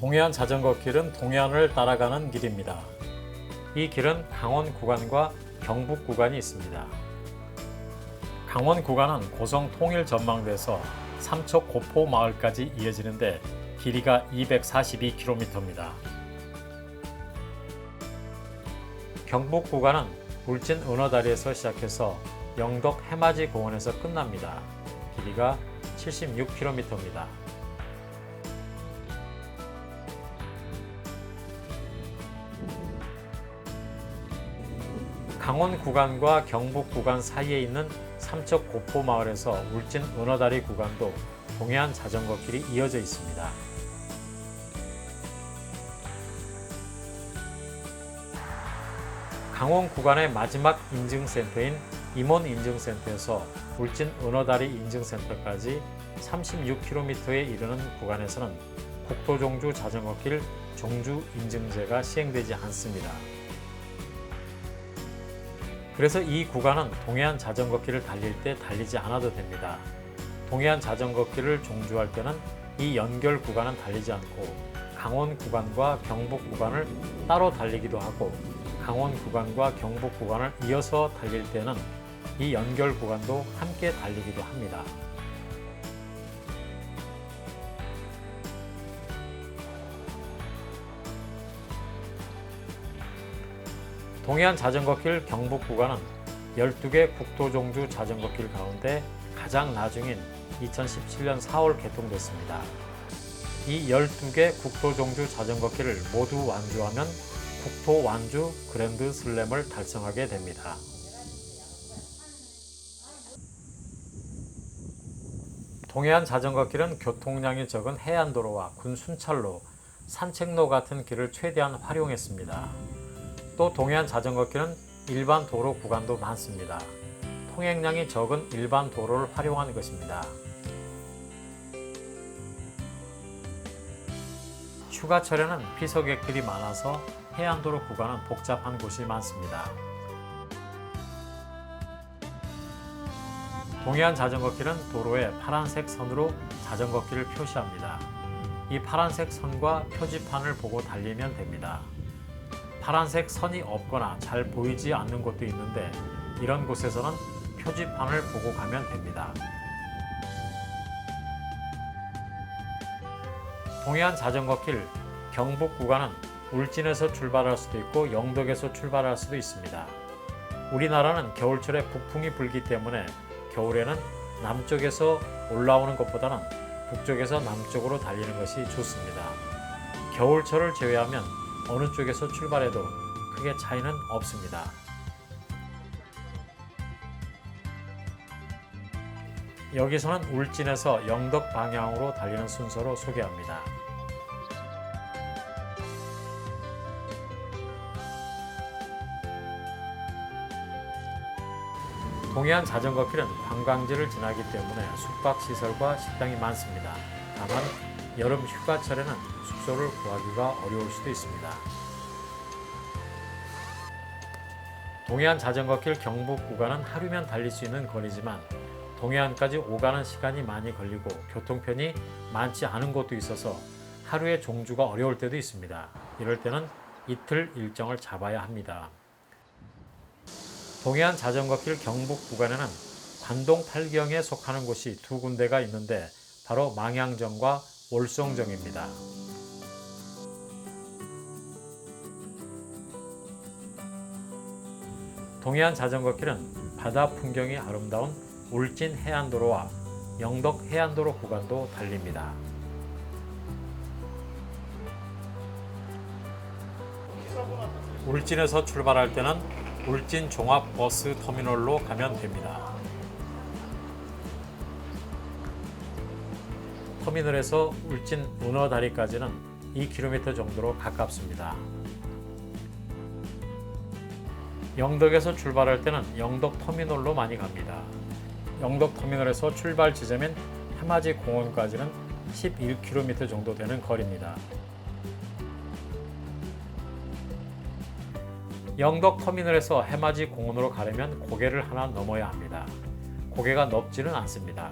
동해안 자전거 길은 동해안을 따라가는 길입니다. 이 길은 강원 구간과 경북 구간이 있습니다. 강원 구간은 고성 통일 전망대에서 삼척 고포 마을까지 이어지는데 길이가 242km입니다. 경북 구간은 울진 은어다리에서 시작해서 영덕 해맞이 공원에서 끝납니다. 길이가 76km입니다. 강원 구간과 경북 구간 사이에 있는 삼척 고포 마을에서 울진 은어다리 구간도 동해안 자전거 길이 이어져 있습니다. 강원 구간의 마지막 인증센터인 임원 인증센터에서 울진 은어다리 인증센터까지 36km에 이르는 구간에서는 국토종주 자전거길 종주 인증제가 시행되지 않습니다. 그래서 이 구간은 동해안 자전거길을 달릴 때 달리지 않아도 됩니다. 동해안 자전거길을 종주할 때는 이 연결 구간은 달리지 않고 강원 구간과 경북 구간을 따로 달리기도 하고 강원 구간과 경북 구간을 이어서 달릴 때는 이 연결 구간도 함께 달리기도 합니다. 동해안 자전거길 경북 구간은 12개 국토종주 자전거길 가운데 가장 나중인 2017년 4월 개통됐습니다. 이 12개 국토종주 자전거길을 모두 완주하면 국토 완주 그랜드 슬램을 달성하게 됩니다. 동해안 자전거길은 교통량이 적은 해안도로와 군 순찰로, 산책로 같은 길을 최대한 활용했습니다. 또 동해안 자전거길은 일반 도로 구간도 많습니다. 통행량이 적은 일반 도로를 활용한 것입니다. 휴가철에는 피서객들이 많아서 해안도로 구간은 복잡한 곳이 많습니다. 동해안 자전거길은 도로에 파란색 선으로 자전거길을 표시합니다. 이 파란색 선과 표지판을 보고 달리면 됩니다. 파란색 선이 없거나 잘 보이지 않는 곳도 있는데 이런 곳에서는 표지판을 보고 가면 됩니다. 동해안 자전거길 경북 구간은 울진에서 출발할 수도 있고 영덕에서 출발할 수도 있습니다. 우리나라는 겨울철에 북풍이 불기 때문에 겨울에는 남쪽에서 올라오는 것보다는 북쪽에서 남쪽으로 달리는 것이 좋습니다. 겨울철을 제외하면 어느 쪽에서 출발해도 크게 차이는 없습니다. 여기서는 울진에서 영덕 방향으로 달리는 순서로 소개합니다. 동해안 자전거길은 관광지를 지나기 때문에 숙박시설과 식당이 많습니다. 다만 여름 휴가철에는 숙소를 구하기가 어려울 수도 있습니다. 동해안 자전거길 경북 구간은 하루면 달릴 수 있는 거리지만 동해안까지 오가는 시간이 많이 걸리고 교통편이 많지 않은 곳도 있어서 하루에 종주가 어려울 때도 있습니다. 이럴 때는 이틀 일정을 잡아야 합니다. 동해안 자전거길 경북 구간에는 관동 8경에 속하는 곳이 두 군데가 있는데 바로 망향정과 월송정입니다. 동해안 자전거길은 바다 풍경이 아름다운 울진 해안도로와 영덕 해안도로 구간도 달립니다. 울진에서 출발할 때는 울진 종합버스 터미널로 가면 됩니다. 터미널에서 울진 은어다리까지는 2km 정도로 가깝습니다. 영덕에서 출발할 때는 영덕 터미널로 많이 갑니다. 영덕 터미널에서 출발 지점인 해맞이 공원까지는 11km 정도 되는 거리입니다. 영덕 터미널에서 해맞이 공원으로 가려면 고개를 하나 넘어야 합니다. 고개가 넓지는 않습니다.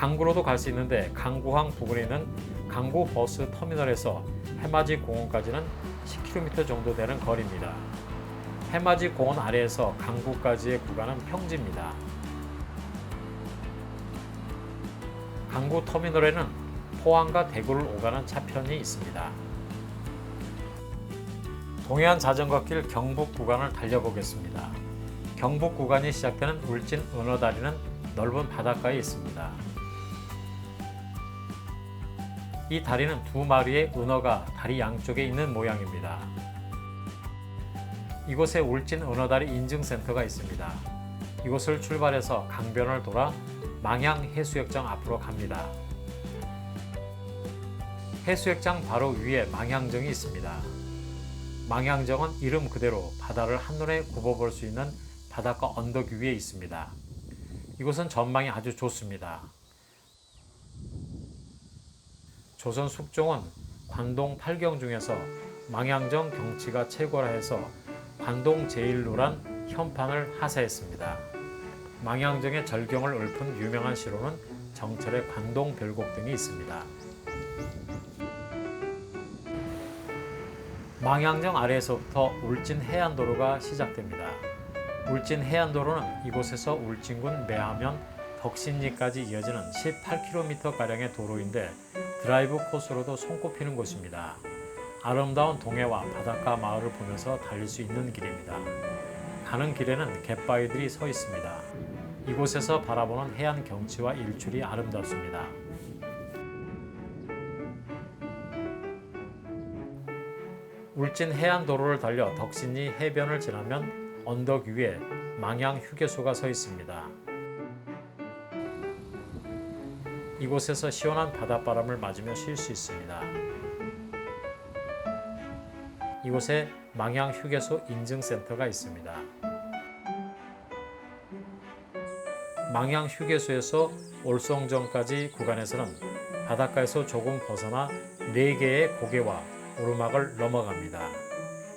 강구로도 갈 수 있는데 강구항 부근에 있는 강구 버스 터미널에서 해맞이 공원까지는 10km 정도 되는 거리입니다. 해맞이 공원 아래에서 강구까지의 구간은 평지입니다. 강구 터미널에는 포항과 대구를 오가는 차편이 있습니다. 동해안 자전거길 경북 구간을 달려보겠습니다. 경북 구간이 시작되는 울진 은어다리는 넓은 바닷가에 있습니다. 이 다리는 두 마리의 은어가 다리 양쪽에 있는 모양입니다. 이곳에 울진 은어다리 인증센터가 있습니다. 이곳을 출발해서 강변을 돌아 망향해수욕장 앞으로 갑니다. 해수욕장 바로 위에 망향정이 있습니다. 망향정은 이름 그대로 바다를 한눈에 굽어볼 수 있는 바닷가 언덕 위에 있습니다. 이곳은 전망이 아주 좋습니다. 조선 숙종은 관동 8경 중에서 망향정 경치가 최고라 해서 관동 제1루란 현판을 하사했습니다. 망향정의 절경을 읊은 유명한 시로는 정철의 관동별곡 등이 있습니다. 망향정 아래에서부터 울진 해안도로가 시작됩니다. 울진 해안도로는 이곳에서 울진군 매하면 덕신리까지 이어지는 18km가량의 도로인데 드라이브 코스로도 손꼽히는 곳입니다. 아름다운 동해와 바닷가 마을을 보면서 달릴 수 있는 길입니다. 가는 길에는 갯바위들이 서 있습니다. 이곳에서 바라보는 해안 경치와 일출이 아름답습니다. 울진 해안도로를 달려 덕신리 해변을 지나면 언덕 위에 망향휴게소가 서 있습니다. 이곳에서 시원한 바닷바람을 맞으며 쉴 수 있습니다. 이곳에 망향휴게소 인증센터가 있습니다. 망향휴게소에서 올송정까지 구간에서는 바닷가에서 조금 벗어나 4개의 고개와 오르막을 넘어갑니다.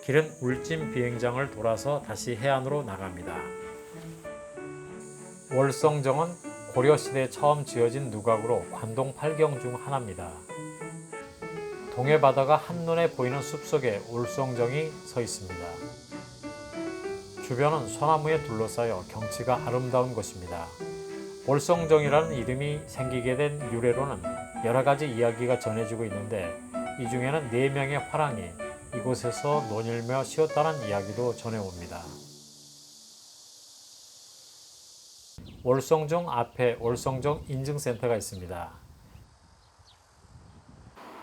길은 울진 비행장을 돌아서 다시 해안으로 나갑니다. 월성정은 고려시대에 처음 지어진 누각으로 관동 8경 중 하나입니다. 동해바다가 한눈에 보이는 숲속에 올성정이 서 있습니다. 주변은 소나무에 둘러싸여 경치가 아름다운 곳입니다. 올성정이라는 이름이 생기게 된 유래로는 여러 가지 이야기가 전해지고 있는데 이 중에는 4명의 화랑이 이곳에서 논일며 쉬었다는 이야기도 전해옵니다. 월성정 앞에 월성정 인증센터가 있습니다.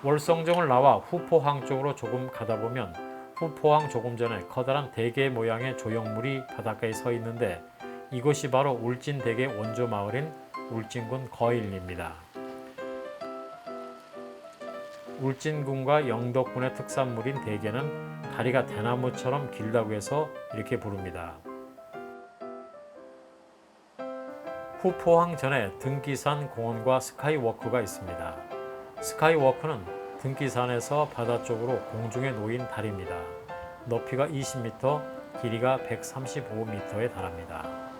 월성정을 나와 후포항 쪽으로 조금 가다 보면 후포항 조금 전에 커다란 대게 모양의 조형물이 바닷가에 서 있는데 이곳이 바로 울진 대게 원조 마을인 울진군 거일리입니다. 울진군과 영덕군의 특산물인 대게는 다리가 대나무처럼 길다고 해서 이렇게 부릅니다. 후포항 전에 등기산 공원과 스카이워크가 있습니다. 스카이워크는 등기산에서 바다 쪽으로 공중에 놓인 다리입니다. 높이가 20m, 길이가 135m에 달합니다.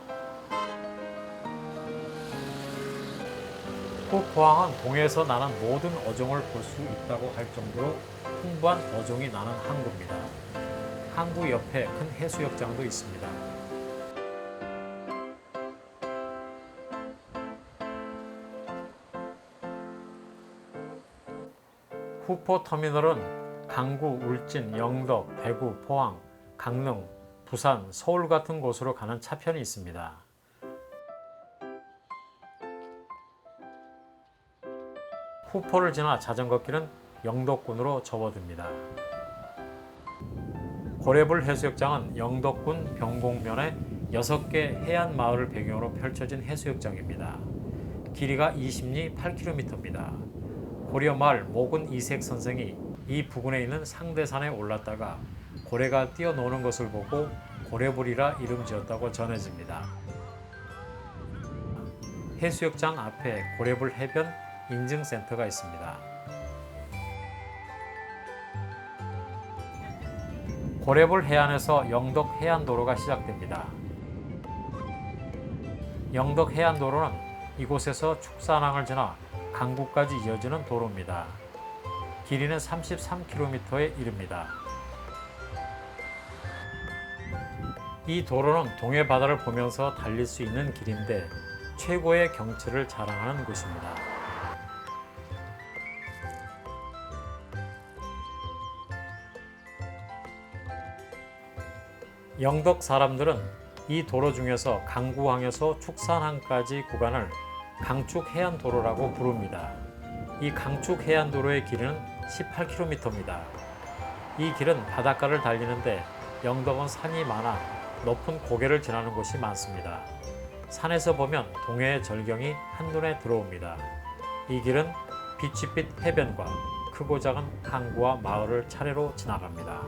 후포항은 동해에서 나는 모든 어종을 볼 수 있다고 할 정도로 풍부한 어종이 나는 항구입니다. 항구 옆에 큰 해수욕장도 있습니다. 후포터미널은 강구, 울진, 영덕, 대구, 포항, 강릉, 부산, 서울 같은 곳으로 가는 차편이 있습니다. 후포를 지나 자전거길은 영덕군으로 접어듭니다. 고래불 해수욕장은 영덕군 병곡면에 6개 해안 마을을 배경으로 펼쳐진 해수욕장입니다. 길이가 20리 8km입니다. 고려 말 모군 이색 선생이 이 부근에 있는 상대산에 올랐다가 고래가 뛰어노는 것을 보고 고래불이라 이름 지었다고 전해집니다. 해수욕장 앞에 고래불 해변 인증센터가 있습니다. 고래불 해안에서 영덕 해안도로가 시작됩니다. 영덕 해안도로는 이곳에서 축산항을 지나 강구까지 이어지는 도로입니다. 길이는 33km에 이릅니다. 이 도로는 동해 바다를 보면서 달릴 수 있는 길인데 최고의 경치를 자랑하는 곳입니다. 영덕 사람들은 이 도로 중에서 강구항에서 축산항까지 구간을 강축해안도로라고 부릅니다. 이 강축해안도로의 길이는 18km입니다. 이 길은 바닷가를 달리는데 영덕은 산이 많아 높은 고개를 지나는 곳이 많습니다. 산에서 보면 동해의 절경이 한눈에 들어옵니다. 이 길은 빛빛 해변과 크고 작은 항구와 마을을 차례로 지나갑니다.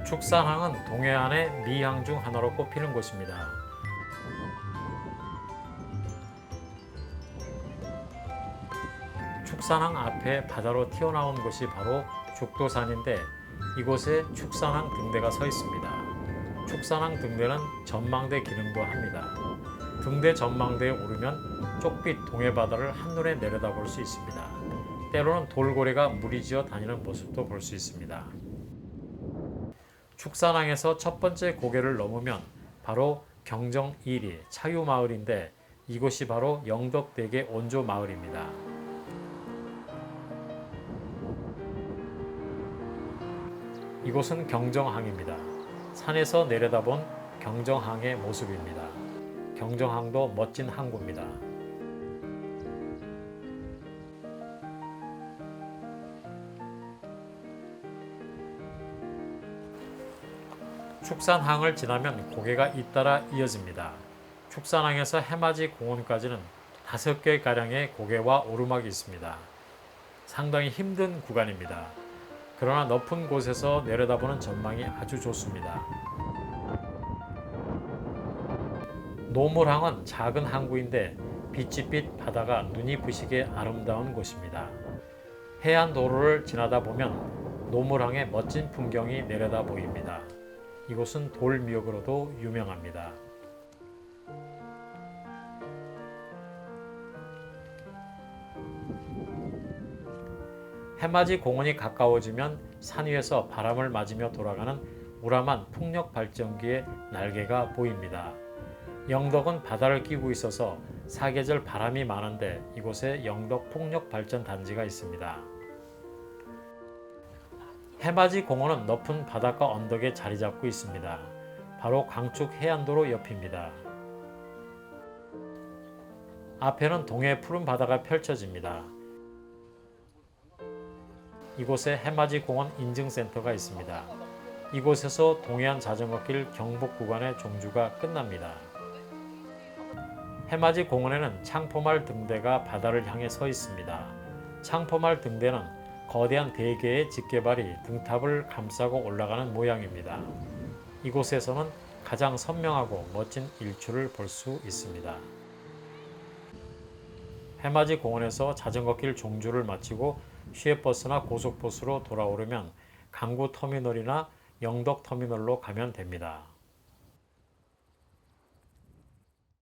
축산항은 동해안의 미항 중 하나로 꼽히는 곳입니다. 축산항 앞에 바다로 튀어나온 곳이 바로 죽도산인데 이곳에 축산항 등대가 서 있습니다. 축산항 등대는 전망대 기능도 합니다. 등대 전망대에 오르면 쪽빛 동해바다를 한눈에 내려다볼 수 있습니다. 때로는 돌고래가 무리지어 다니는 모습도 볼 수 있습니다. 축산항에서 첫 번째 고개를 넘으면 바로 경정 1리 차유마을인데 이곳이 바로 영덕대게 원조 마을입니다. 이곳은 경정항입니다. 산에서 내려다본 경정항의 모습입니다. 경정항도 멋진 항구입니다. 축산항을 지나면 고개가 잇따라 이어집니다. 축산항에서 해맞이 공원까지는 5개가량의 고개와 오르막이 있습니다. 상당히 힘든 구간입니다. 그러나 높은 곳에서 내려다보는 전망이 아주 좋습니다. 노물항은 작은 항구인데 빛빛 바다가 눈이 부시게 아름다운 곳입니다. 해안도로를 지나다 보면 노물항의 멋진 풍경이 내려다 보입니다. 이곳은 돌미역으로도 유명합니다. 해맞이 공원이 가까워지면 산 위에서 바람을 맞으며 돌아가는 우람한 풍력 발전기의 날개가 보입니다. 영덕은 바다를 끼고 있어서 사계절 바람이 많은데 이곳에 영덕 풍력 발전 단지가 있습니다. 해맞이 공원은 높은 바닷가 언덕에 자리 잡고 있습니다. 바로 강축 해안도로 옆입니다. 앞에는 동해 푸른 바다가 펼쳐집니다. 이곳에 해맞이 공원 인증센터가 있습니다. 이곳에서 동해안 자전거길 경복 구간의 종주가 끝납니다. 해맞이 공원에는 창포말 등대가 바다를 향해 서 있습니다. 창포말 등대는 거대한 대게의 집게발이 등탑을 감싸고 올라가는 모양입니다. 이곳에서는 가장 선명하고 멋진 일출을 볼 수 있습니다. 해맞이 공원에서 자전거길 종주를 마치고 시외버스나 고속버스로 돌아오려면 강구터미널이나 영덕터미널로 가면 됩니다.